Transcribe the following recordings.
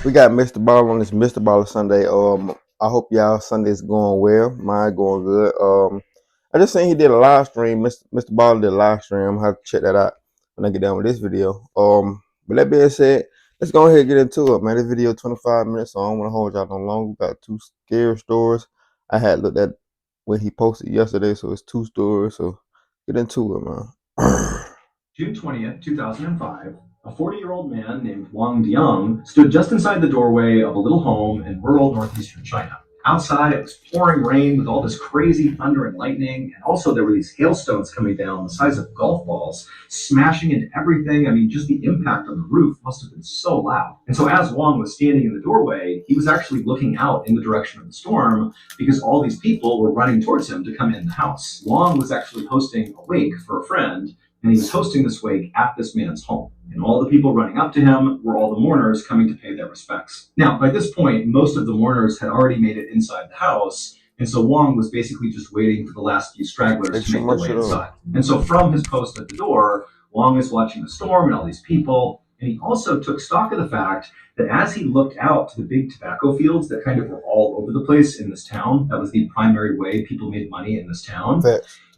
We got Mr. Ball on this Mr. Baller Sunday. I hope y'all Sunday's going well. Mine going good. I just seen he did a live stream. Mr. Baller did a live stream. I'm gonna have to check that out when I get done with this video. But that being said, let's go ahead and get into it, man. This video 25 minutes, so I don't want to hold y'all no longer. We got two scary stories. I had looked at what he posted yesterday, so it's two stories. So get into it, man. June 20th, 2005, a 40-year-old man named Wang Diang stood just inside the doorway of a little home in rural northeastern China. Outside, it was pouring rain with all this crazy thunder and lightning, and also there were these hailstones coming down the size of golf balls, smashing into everything. I mean, just the impact on the roof must have been so loud. And so as Wang was standing in the doorway, he was actually looking out in the direction of the storm because all these people were running towards him to come in the house. Wang was actually hosting a wake for a friend, and he was hosting this wake at this man's home. And all the people running up to him were all the mourners coming to pay their respects. Now, by this point, most of the mourners had already made it inside the house, and so Wang was basically just waiting for the last few stragglers to make their way inside. And so from his post at the door, Wang is watching the storm and all these people, and he also took stock of the fact that as he looked out to the big tobacco fields that kind of were all over the place in this town, that was the primary way people made money in this town,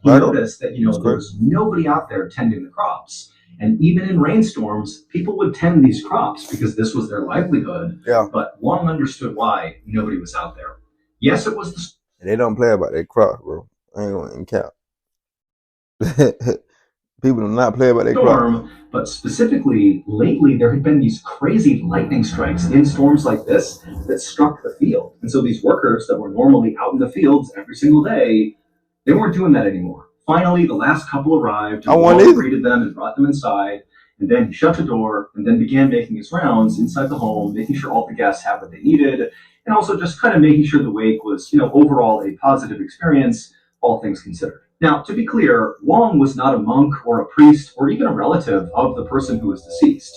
he noticed that, there was nobody out there tending the crops. And even in rainstorms, people would tend these crops because this was their livelihood. Yeah. But Wang understood why nobody was out there. Yes, it was the... They don't play about their crops, bro. I ain't gonna cap. People do not play about their storm, but specifically lately there had been these crazy lightning strikes in storms like this that struck the field. And so these workers that were normally out in the fields every single day, they weren't doing that anymore. Finally, the last couple arrived, and Wang greeted them and brought them inside, and then he shut the door and then began making his rounds inside the home, making sure all the guests had what they needed, and also just kind of making sure the wake was, overall a positive experience, all things considered. Now, to be clear, Wang was not a monk or a priest or even a relative of the person who was deceased.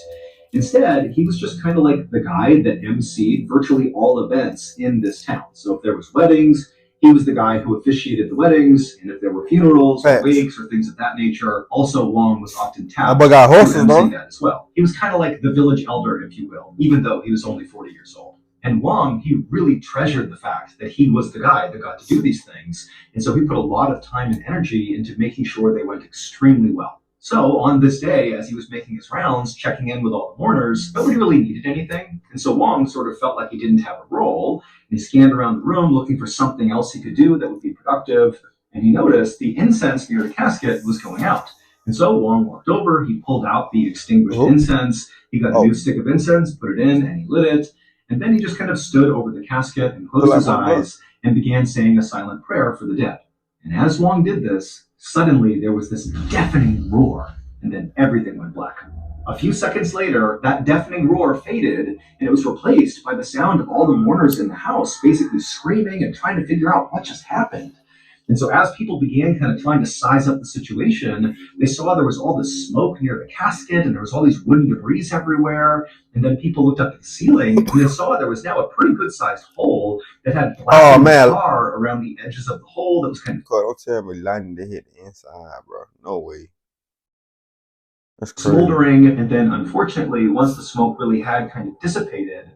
Instead, he was just kind of like the guy that emceed virtually all events in this town. So if there was weddings, he was the guy who officiated the weddings, and if there were funerals or wakes or things of that nature, also Wang was often tapped to MC that as well. He was kind of like the village elder, if you will, even though he was only 40 years old. And Wang, he really treasured the fact that he was the guy that got to do these things, and so he put a lot of time and energy into making sure they went extremely well. So on this day, as he was making his rounds, checking in with all the mourners, nobody really needed anything. And so Wang sort of felt like he didn't have a role. And he scanned around the room looking for something else he could do that would be productive. And he noticed the incense near the casket was going out. And so Wang walked over, he pulled out the extinguished incense, he got a new stick of incense, put it in, and he lit it. And then he just kind of stood over the casket and closed his eyes and began saying a silent prayer for the dead. And as Wang did this, suddenly there was this deafening roar, and then everything went black. A few seconds later, that deafening roar faded, and it was replaced by the sound of all the mourners in the house basically screaming and trying to figure out what just happened. And so as people began kind of trying to size up the situation, they saw there was all this smoke near the casket, and there was all these wooden debris everywhere. And then people looked up at the ceiling, and they saw there was now a pretty good-sized hole that had black tar around the edges of the hole that was kind of... Don't tell me lightning they hit the inside, bro. No way. That's crazy. Smoldering, and then unfortunately, once the smoke really had kind of dissipated,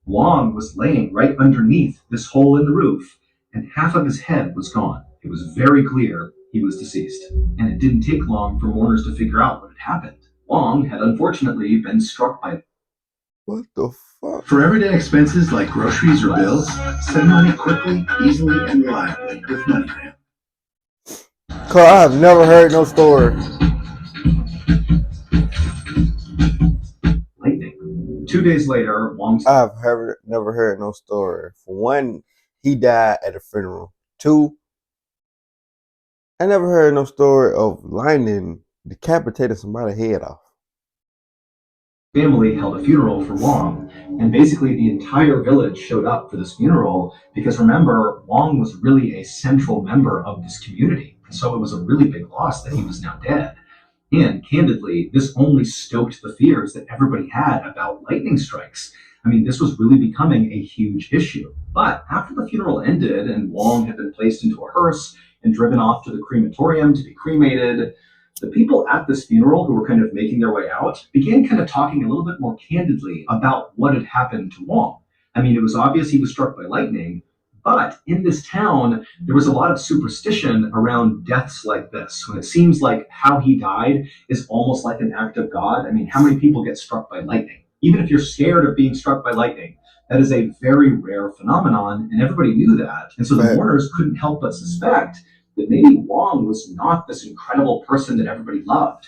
Wang was laying right underneath this hole in the roof, and half of his head was gone. It was very clear he was deceased, and it didn't take long for mourners to figure out what had happened. Wang had unfortunately been struck by... What the fuck? For everyday expenses like groceries or bills, send money quickly, easily, and reliably with MoneyGram. Cause I've never heard no story. Lightning. 2 days later, Wang's... I've never heard no story. For one, he died at a funeral. Two, I never heard no story of lightning decapitating somebody's head off. Family held a funeral for Wang, and basically the entire village showed up for this funeral because remember, Wang was really a central member of this community, and so it was a really big loss that he was now dead. And candidly, this only stoked the fears that everybody had about lightning strikes. I mean, this was really becoming a huge issue. But after the funeral ended and Wang had been placed into a hearse and driven off to the crematorium to be cremated, The people at this funeral who were kind of making their way out began kind of talking a little bit more candidly about what had happened to Wong. I mean, it was obvious he was struck by lightning, but in this town, there was a lot of superstition around deaths like this, when it seems like how he died is almost like an act of God. I mean, how many people get struck by lightning? Even if you're scared of being struck by lightning, that is a very rare phenomenon, and everybody knew that. And so the mourners couldn't help but suspect that maybe Wong was not this incredible person that everybody loved.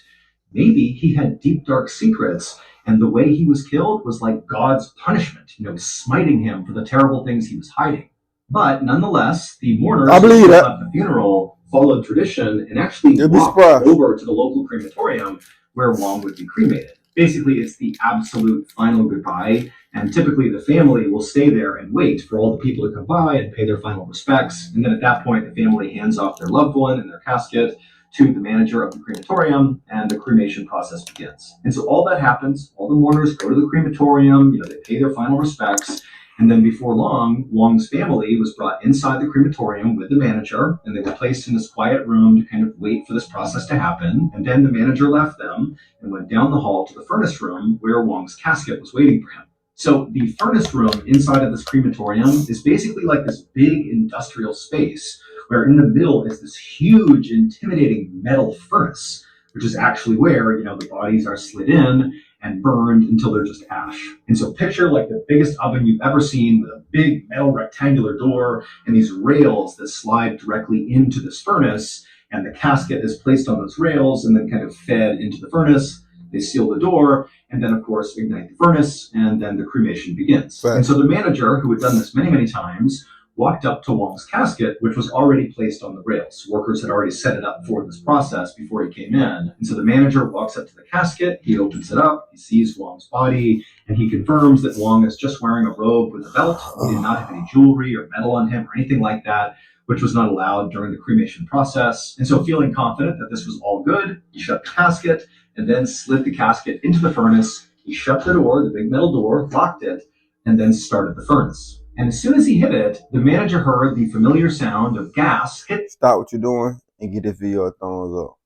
Maybe he had deep, dark secrets, and the way he was killed was like God's punishment, smiting him for the terrible things he was hiding. But nonetheless, the mourners I believe at that. the funeral followed tradition and actually You'll be walked surprised. over to the local crematorium where Wong would be cremated. Basically, it's the absolute final goodbye, and typically the family will stay there and wait for all the people to come by and pay their final respects. And then at that point, the family hands off their loved one and their casket to the manager of the crematorium, and the cremation process begins. And so all that happens, all the mourners go to the crematorium, they pay their final respects, and then before long, Wong's family was brought inside the crematorium with the manager, and they were placed in this quiet room to kind of wait for this process to happen. And then the manager left them and went down the hall to the furnace room where Wong's casket was waiting for him. So the furnace room inside of this crematorium is basically like this big industrial space where in the middle is this huge, intimidating metal furnace, which is actually where, the bodies are slid in and burned until they're just ash. And so picture like the biggest oven you've ever seen with a big metal rectangular door and these rails that slide directly into this furnace, and the casket is placed on those rails and then kind of fed into the furnace. They seal the door and then, of course, ignite the furnace, and then the cremation begins. Right. And so the manager, who had done this many, many times, walked up to Wong's casket, which was already placed on the rails. Workers had already set it up for this process before he came in. And so the manager walks up to the casket, he opens it up, he sees Wong's body, and he confirms that Wong is just wearing a robe with a belt. He did not have any jewelry or metal on him or anything like that, which was not allowed during the cremation process. And so feeling confident that this was all good, he shut the casket and then slid the casket into the furnace. He shut the door, the big metal door, locked it, and then started the furnace. And as soon as he hit it, the manager heard the familiar sound of gas hit. Stop what you're doing and get this video a thumbs up.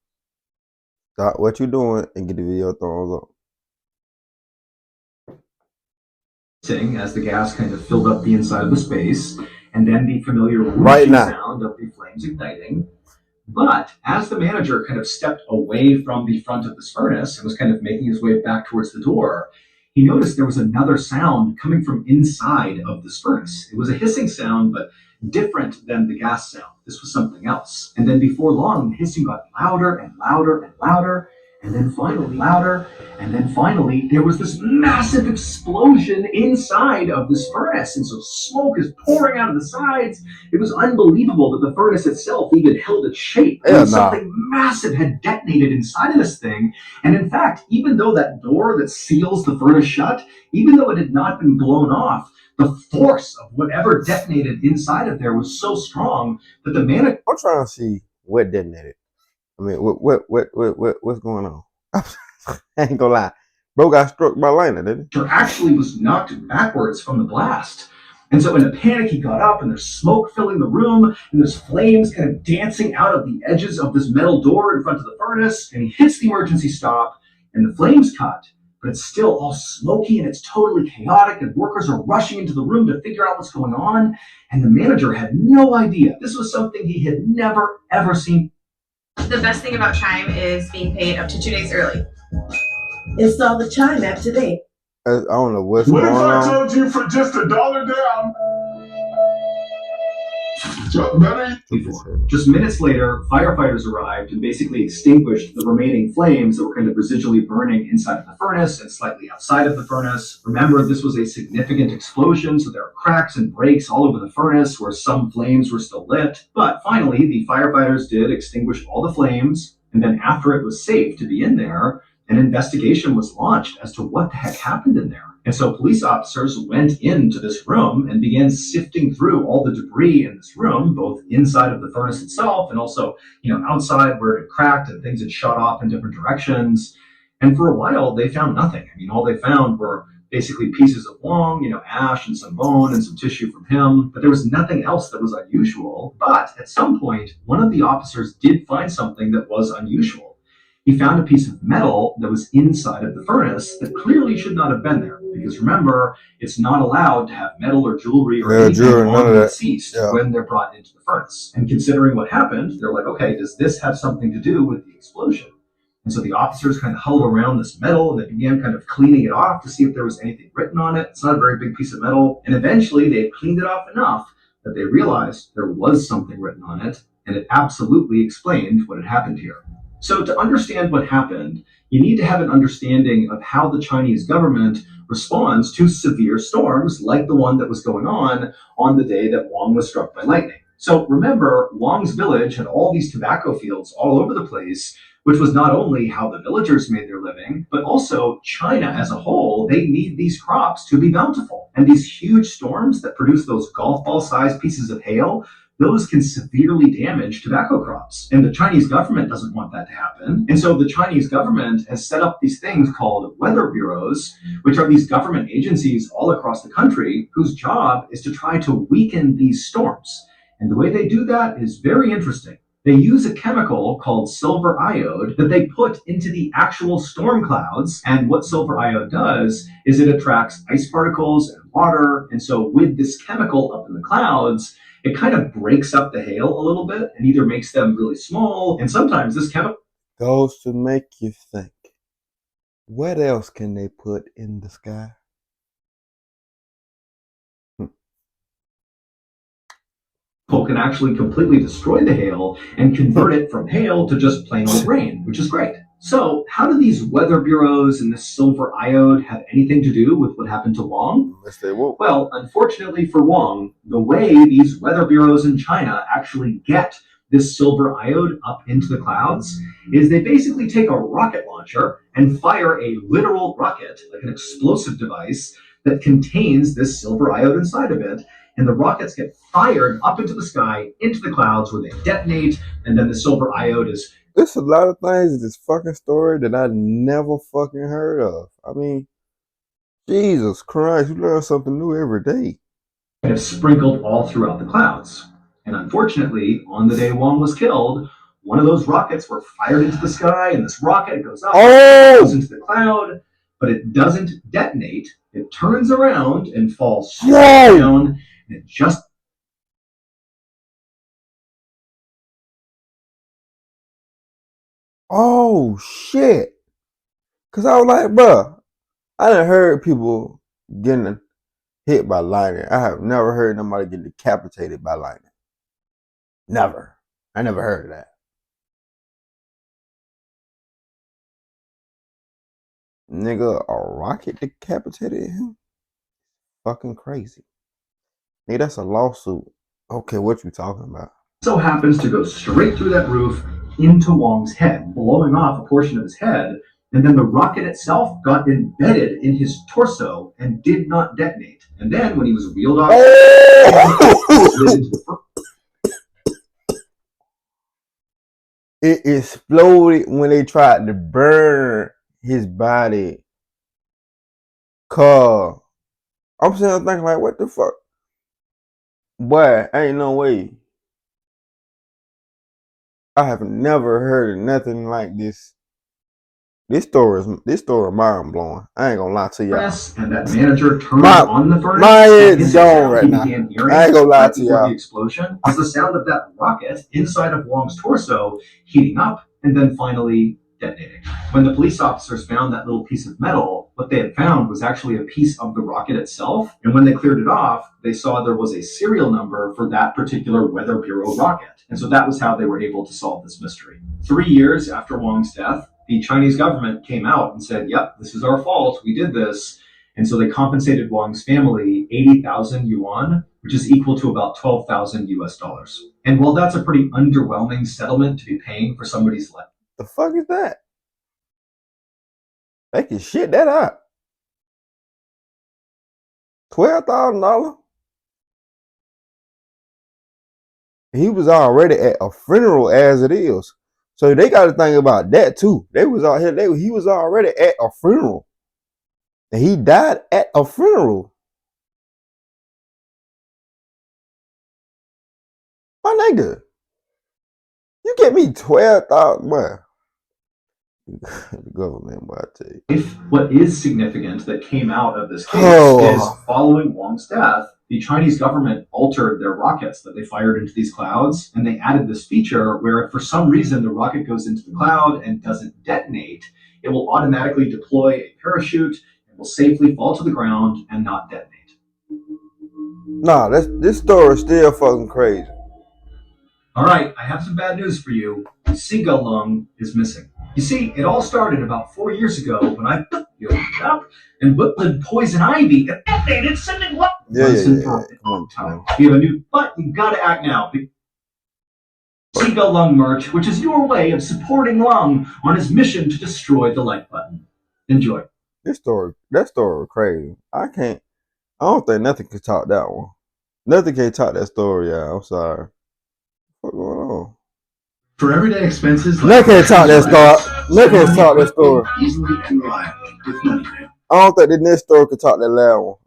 Stop what you're doing and get the video a thumbs up. As the gas kind of filled up the inside of the space, and then the familiar sound of the flames igniting. But as the manager kind of stepped away from the front of this furnace and was kind of making his way back towards the door, he noticed there was another sound coming from inside of this furnace. It was a hissing sound, but different than the gas sound. This was something else. And then before long, the hissing got louder and louder and louder. And then finally, louder. And then finally, there was this massive explosion inside of this furnace. And so smoke is pouring out of the sides. It was unbelievable that the furnace itself even held its shape. Something massive had detonated inside of this thing. And in fact, even though that door that seals the furnace shut, even though it had not been blown off, the force of whatever detonated inside of there was so strong that the manager... I'm trying to see what detonated. I mean, what's going on? I ain't gonna lie. Bro got struck by lightning, didn't he? Actually was knocked backwards from the blast. And so in a panic, he got up, and there's smoke filling the room, and there's flames kind of dancing out of the edges of this metal door in front of the furnace, and he hits the emergency stop, and the flames cut, but it's still all smoky, and it's totally chaotic, and workers are rushing into the room to figure out what's going on, and the manager had no idea. This was something he had never, ever seen. The best thing about Chime is being paid up to 2 days early. Install the Chime app today. I don't know what's going on. What if I told you for just $1 down? Just minutes later, firefighters arrived and basically extinguished the remaining flames that were kind of residually burning inside of the furnace and slightly outside of the furnace. Remember, this was a significant explosion, so there are cracks and breaks all over the furnace where some flames were still lit. But finally, the firefighters did extinguish all the flames, and then after it was safe to be in there, an investigation was launched as to what the heck happened in there. And so police officers went into this room and began sifting through all the debris in this room, both inside of the furnace itself and also, outside where it had cracked and things had shot off in different directions. And for a while, they found nothing. I mean, all they found were basically pieces of Wong, ash and some bone and some tissue from him. But there was nothing else that was unusual. But at some point, one of the officers did find something that was unusual. He found a piece of metal that was inside of the furnace that clearly should not have been there. Because remember, it's not allowed to have metal or jewelry or anything Jewelry, none on of the that. deceased Yeah. when they're brought into the furnace. And considering what happened, they're like, okay, does this have something to do with the explosion? And so the officers kind of huddled around this metal and they began kind of cleaning it off to see if there was anything written on it. It's not a very big piece of metal. And eventually they had cleaned it off enough that they realized there was something written on it, and it absolutely explained what had happened here. So, to understand what happened, you need to have an understanding of how the Chinese government responds to severe storms like the one that was going on the day that Wang was struck by lightning. So, remember, Wang's village had all these tobacco fields all over the place, which was not only how the villagers made their living, but also China as a whole. They need these crops to be bountiful. And these huge storms that produce those golf ball sized pieces of hail, those can severely damage tobacco crops. And the Chinese government doesn't want that to happen. And so the Chinese government has set up these things called weather bureaus, which are these government agencies all across the country whose job is to try to weaken these storms. And the way they do that is very interesting. They use a chemical called silver iode that they put into the actual storm clouds. And what silver iode does is it attracts ice particles and water. And so with this chemical up in the clouds, it kind of breaks up the hail a little bit and either makes them really small. And sometimes this chemical Goes to make you think. What else can they put in the sky? can actually completely destroy the hail and convert it from hail to just plain old rain, which is great. So, how do these weather bureaus and this silver iode have anything to do with what happened to Wang? Yes, they will. Well, unfortunately for Wang, the way these weather bureaus in China actually get this silver iode up into the clouds is they basically take a rocket launcher and fire a literal rocket, like an explosive device, that contains this silver iode inside of it. And the rockets get fired up into the sky, into the clouds, where they detonate, and then the silver iode is. There's a lot of things in this fucking story that I never fucking heard of. I mean, Jesus Christ, you learn something new every day. Kind of sprinkled all throughout the clouds. And unfortunately, on the day Wang was killed, one of those rockets were fired into the sky, and this rocket goes up, goes into the cloud, but it doesn't detonate. It turns around and falls straight down, and it just. Oh shit! Cause I was like, bruh, I done heard people getting hit by lightning. I have never heard nobody get decapitated by lightning. Never. I never heard of that. Nigga, a rocket decapitated him? Fucking crazy. Nigga, that's a lawsuit. Okay, what you talking about? So happens to go straight through that roof into Wang's head, blowing off a portion of his head, and then the rocket itself got embedded in his torso and did not detonate. And then when he was wheeled off, it exploded when they tried to burn his body. Cause I'm sitting there thinking like, what the fuck? Boy, ain't no way. I have never heard of nothing like this. This story is mind blowing. I ain't gonna lie to y'all. And that manager turned on the furnace. My head's gone right now. I ain't gonna lie to y'all. The explosion was the sound of that rocket inside of Wong's torso heating up and then finally detonating. When the police officers found that little piece of metal, what they had found was actually a piece of the rocket itself. And when they cleared it off, they saw there was a serial number for that particular Weather Bureau rocket. And so that was how they were able to solve this mystery. 3 years after Wong's death, the Chinese government came out and said, yep, this is our fault. We did this. And so they compensated Wang's family 80,000 yuan, which is equal to about 12,000 US dollars. And while that's a pretty underwhelming settlement to be paying for somebody's life. The fuck is that? They can shit that out. $12,000? He was already at a funeral as it is. So they got to think about that too. They was out here. He was already at a funeral, and he died at a funeral. My nigga, you get me 12,000, man. The government, boy, I tell you. What is significant that came out of this case is Oh, following Wong's death, the Chinese government altered their rockets that they fired into these clouds, and they added this feature where if for some reason the rocket goes into the cloud and doesn't detonate, it will automatically deploy a parachute and will safely fall to the ground and not detonate. nah, this story is still fucking crazy. All right, I have some bad news for you. Seagull Lung is missing. You see, it all started about 4 years ago when I put you up and whipped poison ivy and updated sending love. Yeah. Come on, man. We have a new, but you gotta act now. Seagull Lung merch, which is your way of supporting Lung on his mission to destroy the like button. Enjoy. That story was crazy. I don't think nothing can top that one. Nothing can top that story, yeah. I'm sorry. What's going on? For everyday expenses, Nothing can top that story. Nothing can top that story. Easily and reliably with MoneyPay. I don't think the next story can top that last one.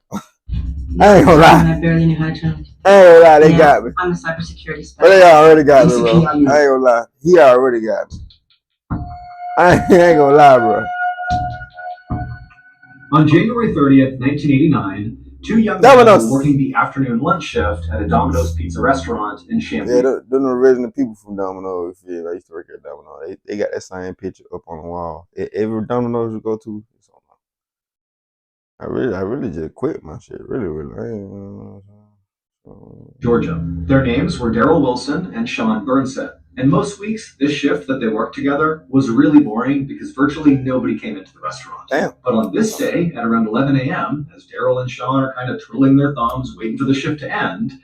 I ain't gonna lie. I barely knew how to jump. I ain't gonna lie, they got me. I'm a cybersecurity specialist. But they already got me, bro. I ain't gonna lie. He already got me. I ain't gonna lie, bro. On January 30th, 1989, two young men were working the afternoon lunch shift at a Domino's pizza restaurant in Champaign. Yeah, them original people from Domino's. Yeah, they used to work at Domino's. They got that same picture up on the wall. Every Domino's you go to, it's on there. I really just quit my shit. Really. Georgia. Their names were Daryl Wilson and Sean Burnset. And most weeks, this shift that they worked together was really boring because virtually nobody came into the restaurant. Damn. But on this day, at around 11 a.m., as Daryl and Sean are kind of twiddling their thumbs, waiting for the shift to end,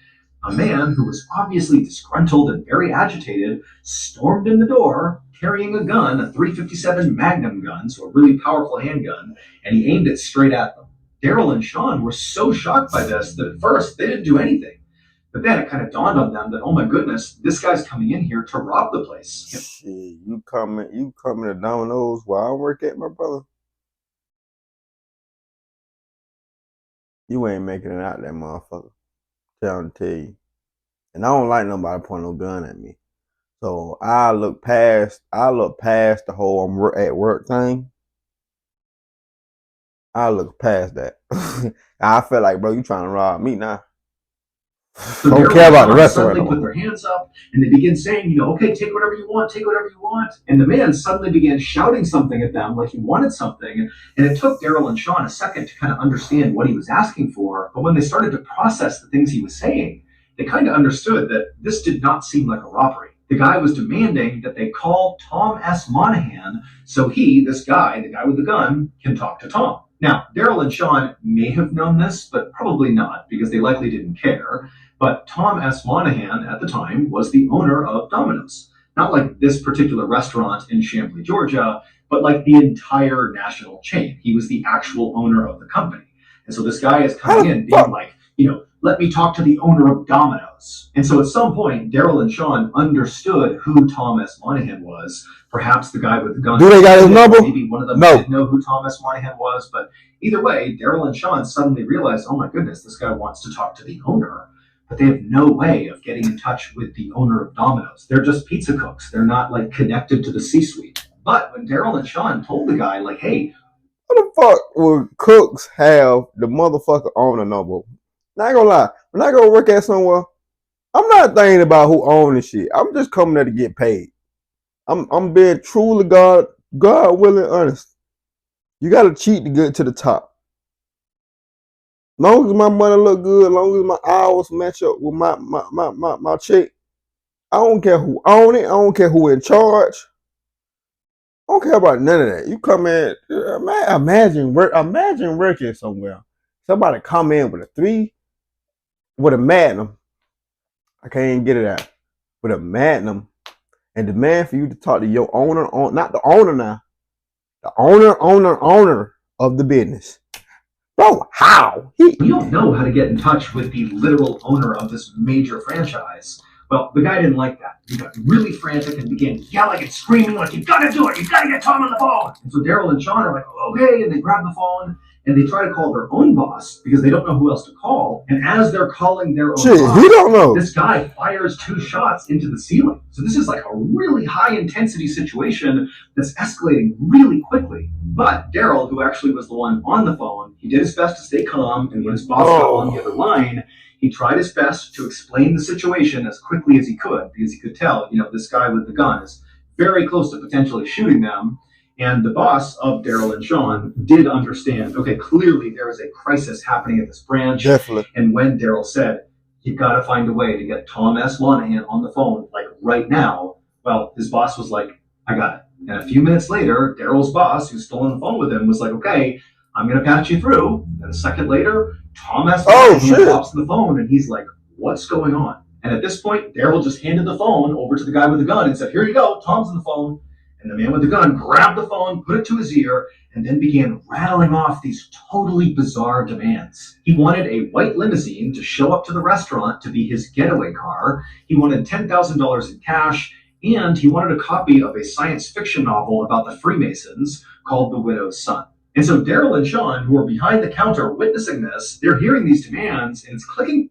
a man who was obviously disgruntled and very agitated stormed in the door carrying a gun, a .357 Magnum gun, so a really powerful handgun, and he aimed it straight at them. Daryl and Sean were so shocked by this that at first they didn't do anything. But then it kind of dawned on them that, oh my goodness, this guy's coming in here to rob the place. Shit, you coming to Domino's while I work at, my brother? You ain't making it out that motherfucker. Tell you. And I don't like nobody pointing no gun at me. So I look past the whole I'm at work thing. I look past that. I feel like, bro, you trying to rob me now. So don't care about the rest of it. Suddenly put their hands up and they begin saying, okay, take whatever you want, take whatever you want. And the man suddenly began shouting something at them like he wanted something. And it took Daryl and Sean a second to kind of understand what he was asking for. But when they started to process the things he was saying, they kind of understood that this did not seem like a robbery. The guy was demanding that they call Tom S. Monahan so he, this guy, the guy with the gun, can talk to Tom. Now, Daryl and Sean may have known this, but probably not because they likely didn't care. But Tom S. Monahan at the time was the owner of Domino's. Not like this particular restaurant in Champaign, Georgia, but like the entire national chain. He was the actual owner of the company. And so this guy is coming in being like, let me talk to the owner of Domino's. And so at some point, Daryl and Sean understood who Tom S. Monahan was. Perhaps the guy with the gun. Do they got his number? Maybe one of them didn't know who Tom S. Monahan was. But either way, Daryl and Sean suddenly realized, oh my goodness, this guy wants to talk to the owner. But they have no way of getting in touch with the owner of Domino's. They're just pizza cooks. They're not like connected to the C-suite. But when Daryl and Sean told the guy, like, hey, what the fuck would cooks have the motherfucker owner number? Not gonna lie, when I go work at somewhere, I'm not thinking about who owns this shit. I'm just coming there to get paid. I'm being truly God willing honest. You gotta cheat to get to the top. Long as my money look good, long as my hours match up with my check, I don't care who own it. I don't care who in charge. I don't care about none of that. You come in, imagine working somewhere. Somebody come in with a Magnum. I can't even get it out. With a Magnum and demand for you to talk to your owner, not the owner now, the owner of the business. Bro, how? You don't know how to get in touch with the literal owner of this major franchise. Well, the guy didn't like that. He got really frantic and began yelling and screaming like, you gotta do it, you gotta get Tom on the phone. And so Daryl and Sean are like, okay, and they grab the phone and they try to call their own boss because they don't know who else to call. And as they're calling their own Shit, boss, he don't know. this guy fires 2 shots into the ceiling. So this is like a really high intensity situation that's escalating really quickly. But Daryl, who actually was the one on the phone, he did his best to stay calm. And when his boss got on the other line, he tried his best to explain the situation as quickly as he could, because he could tell, this guy with the gun is very close to potentially shooting them. And the boss of Daryl and Sean did understand, okay, clearly there is a crisis happening at this branch. Definitely. And when Daryl said, you've got to find a way to get Tom S. Monahan on the phone, like right now, well, his boss was like, I got it. And a few minutes later, Daryl's boss, who's still on the phone with him, was like, okay, I'm going to patch you through. And a second later, Tom S. Monahan pops on the phone, and he's like, what's going on? And at this point, Daryl just handed the phone over to the guy with the gun and said, here you go, Tom's on the phone. And the man with the gun grabbed the phone, put it to his ear, and then began rattling off these totally bizarre demands. He wanted a white limousine to show up to the restaurant to be his getaway car. He wanted $10,000 in cash, and he wanted a copy of a science fiction novel about the Freemasons called The Widow's Son. And so Daryl and Sean, who are behind the counter witnessing this, they're hearing these demands, and it's clicking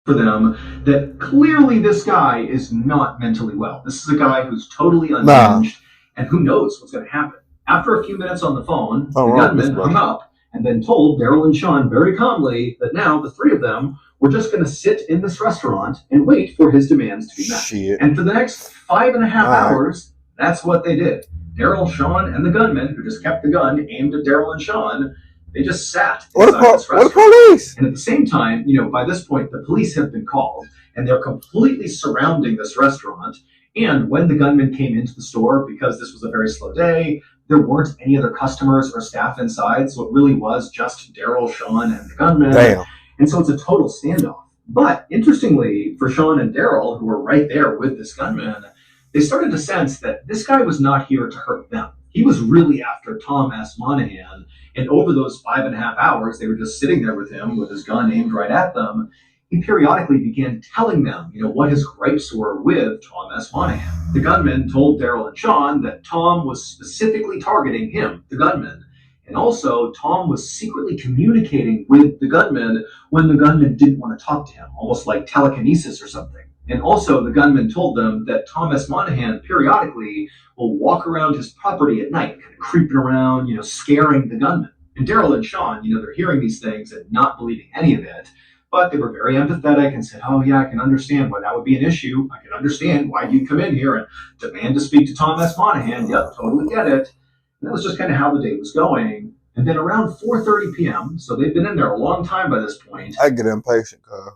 for them that clearly this guy is not mentally well. This is a guy who's totally unhinged, and who knows what's going to happen. After a few minutes on the phone, the gunman hung up and then told Daryl and Sean very calmly that now the three of them were just going to sit in this restaurant and wait for his demands to be met. Shit. And for the next 5.5 hours, that's what they did. Daryl, Sean, and the gunman, who just kept the gun aimed at Daryl and Sean, they just sat inside this restaurant. Police? And at the same time, by this point, the police have been called, and they're completely surrounding this restaurant. And when the gunman came into the store, because this was a very slow day, there weren't any other customers or staff inside, so it really was just Daryl, Sean, and the gunman. Damn. And so it's a total standoff. But interestingly, for Sean and Daryl, who were right there with this gunman, they started to sense that this guy was not here to hurt them. He was really after Tom S. Monahan. And over those 5.5 hours, they were just sitting there with him with his gun aimed right at them. He periodically began telling them, what his gripes were with Tom S. Monahan. The gunman told Daryl and Sean that Tom was specifically targeting him, the gunman. And also, Tom was secretly communicating with the gunman when the gunman didn't want to talk to him, almost like telekinesis or something. And also, the gunman told them that Tom S. Monahan periodically will walk around his property at night, kind of creeping around, scaring the gunman. And Daryl and Sean, they're hearing these things and not believing any of it. But they were very empathetic and said, oh, yeah, I can understand why that would be an issue. I can understand why you'd come in here and demand to speak to Tom S. Monahan. Yep, totally get it. And that was just kind of how the day was going. And then around 4:30 p.m., so they've been in there a long time by this point. I get impatient, cuz.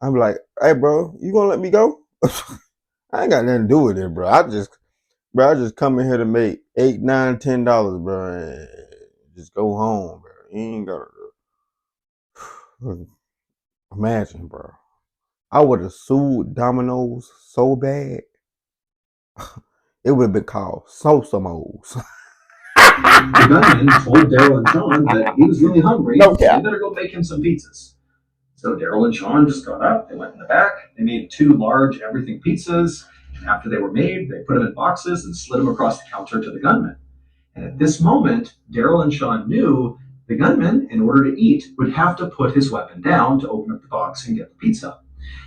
I'm like, hey, bro, you gonna let me go? I ain't got nothing to do with it, bro. I just come in here to make $8, $9, $10, bro, and just go home, bro. You ain't gotta imagine, bro. I would have sued Domino's so bad. It would have been called Sosamos. The gunman told Daryl and Sean that he was really hungry. No, They better go make him some pizzas. So Daryl and Sean just got up, they went in the back, they made 2 large everything pizzas, and after they were made, they put them in boxes and slid them across the counter to the gunman. And at this moment, Daryl and Sean knew the gunman, in order to eat, would have to put his weapon down to open up the box and get the pizza.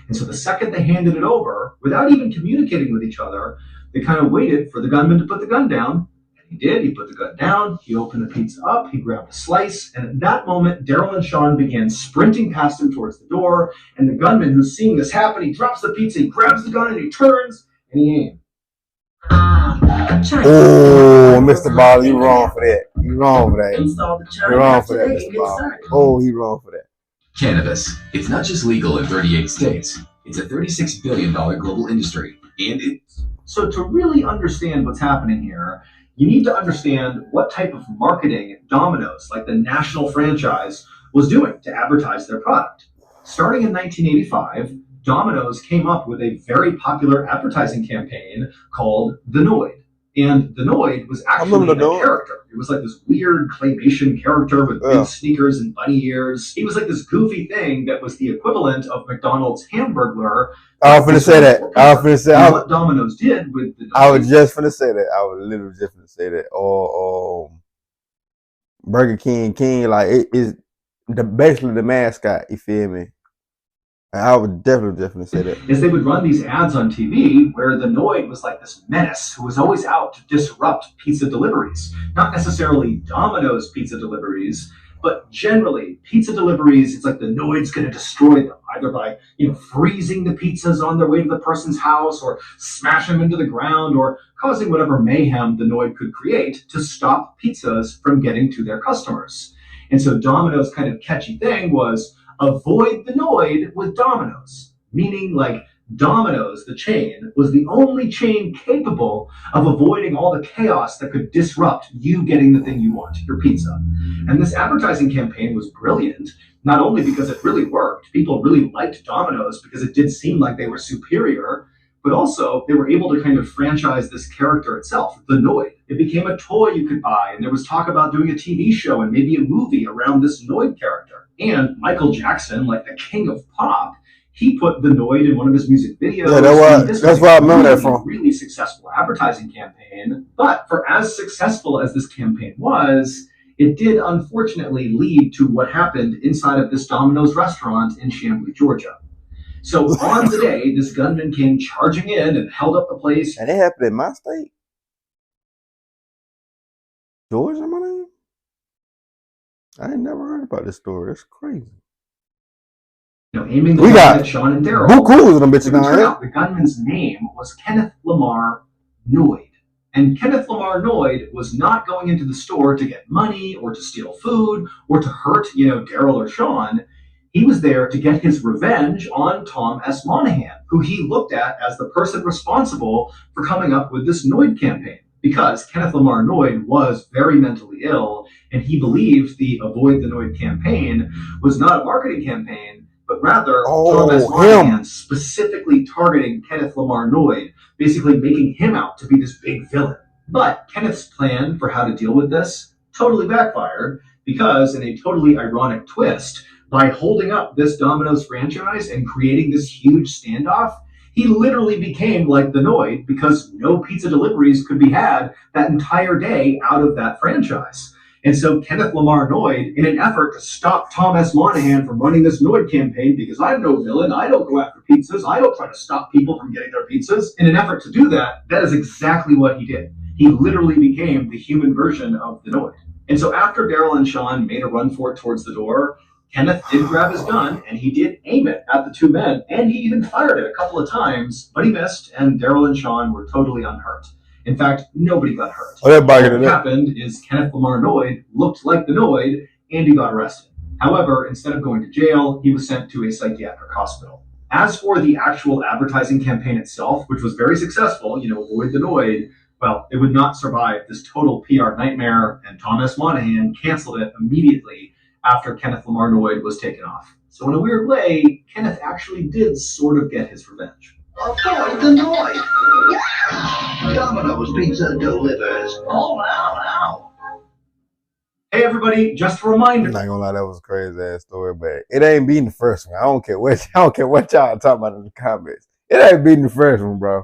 And so the second they handed it over, without even communicating with each other, they kind of waited for the gunman to put the gun down. He did. He put the gun down. He opened the pizza up. He grabbed a slice. And at that moment, Daryl and Sean began sprinting past him towards the door. And the gunman, who's seeing this happen, he drops the pizza, he grabs the gun, and he turns, and he aims. Oh, Mr. Ball, you wrong for that. You wrong for that. You're wrong for that, Mr. Ball. Oh, he wrong for that. Cannabis. It's not just legal in 38 states. It's a $36 billion global industry. And it's... So to really understand what's happening here, you need to understand what type of marketing Domino's, like the national franchise, was doing to advertise their product. Starting in 1985, Domino's came up with a very popular advertising campaign called The Noid. And the Noid was actually a character. It was like this weird claymation character with big sneakers and bunny ears. He was like this goofy thing that was the equivalent of McDonald's Hamburglar. I was finna say that. I was finna say what Domino's did with the Noid. I was just finna say that. I was literally just finna say that. Or Burger King like it is basically the mascot. You feel me? I would definitely say that. Is they would run these ads on TV where the Noid was like this menace who was always out to disrupt pizza deliveries. Not necessarily Domino's pizza deliveries, but generally pizza deliveries. It's like the Noid's going to destroy them, either by freezing the pizzas on their way to the person's house, or smash them into the ground, or causing whatever mayhem the Noid could create to stop pizzas from getting to their customers. And so Domino's kind of catchy thing was avoid the Noid with Domino's, meaning like Domino's, the chain, was the only chain capable of avoiding all the chaos that could disrupt you getting the thing you want, your pizza. And this advertising campaign was brilliant, not only because it really worked, people really liked Domino's because it did seem like they were superior, but also they were able to kind of franchise this character itself, the Noid. It became a toy you could buy, and there was talk about doing a TV show and maybe a movie around this Noid character. And Michael Jackson, like the king of pop, he put the Noid in one of his music videos. Yeah, that's where I remember that from. Really successful advertising campaign. But for as successful as this campaign was, it did unfortunately lead to what happened inside of this Domino's restaurant in Chamblee, Georgia. So on the day, this gunman came charging in and held up the place. And it happened in my state? Georgia, my name? I ain't never heard about this story. It's crazy. Aiming the gun at Sean and Daryl. The gunman's name was Kenneth Lamar Noid. And Kenneth Lamar Noid was not going into the store to get money or to steal food or to hurt, Daryl or Sean. He was there to get his revenge on Tom S. Monahan, who he looked at as the person responsible for coming up with this Noid campaign. Because Kenneth Lamar Noid was very mentally ill, and he believed the Avoid the Noid campaign was not a marketing campaign, but rather Tom S. Monahan specifically targeting Kenneth Lamar Noid, basically making him out to be this big villain. But Kenneth's plan for how to deal with this totally backfired, because in a totally ironic twist, by holding up this Domino's franchise and creating this huge standoff, he literally became like the Noid, because no pizza deliveries could be had that entire day out of that franchise. And so Kenneth Lamar Noid, in an effort to stop Tom S. Monahan from running this Noid campaign, because I'm no villain, I don't go after pizzas, I don't try to stop people from getting their pizzas. In an effort to do that, that is exactly what he did. He literally became the human version of the Noid. And so after Daryl and Sean made a run for it towards the door, Kenneth did grab his gun, and he did aim it at the two men, and he even fired it a couple of times, but he missed, and Daryl and Sean were totally unhurt. In fact, nobody got hurt. What happened is Kenneth Lamar Noid looked like the Noid, and he got arrested. However, instead of going to jail, he was sent to a psychiatric hospital. As for the actual advertising campaign itself, which was very successful, Avoid the Noid, well, it would not survive this total PR nightmare, and Tom S. Monahan canceled it immediately after Kenneth Lamar Noid was taken off. So in a weird way, Kenneth actually did sort of get his revenge. Avoid the Noid! Domino's Pizza delivers. Oh, now. Hey everybody, just a reminder. I'm not gonna lie, that was a crazy ass story, but it ain't beating the first one. I don't care what y'all talking about in the comments. It ain't beating the first one, bro.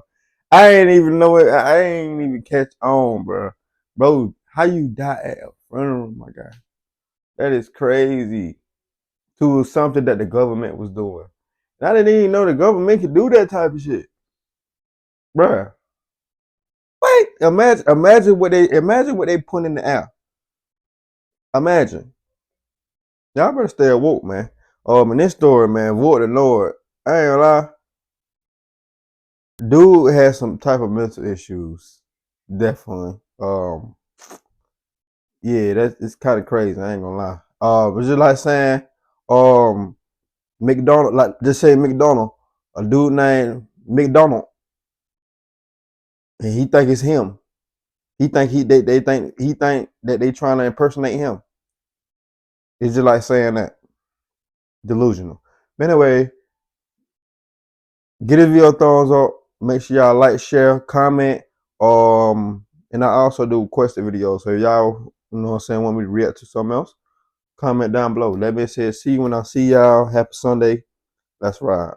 I ain't even know it. I ain't even catch on, bro. Bro, how you die at a funeral, my guy? That is crazy. To something that the government was doing. And I didn't even know the government could do that type of shit, bruh. Wait, imagine what they put in the air. Imagine. Y'all better stay awoke, man. In this story, man, Vote the Lord. I ain't gonna lie. Dude has some type of mental issues. Definitely. Yeah, it's kind of crazy. I ain't gonna lie. It's just like saying, McDonald, like just say McDonald, a dude named McDonald, and he think it's him. He think they think that they trying to impersonate him. It's just like saying that. Delusional. But anyway, give it your thumbs up. Make sure y'all like, share, comment, and And I also do question videos. So if y'all, you know what I'm saying, want me to react to something else, comment down below. That being said, see you when I see y'all. Happy Sunday. Let's ride.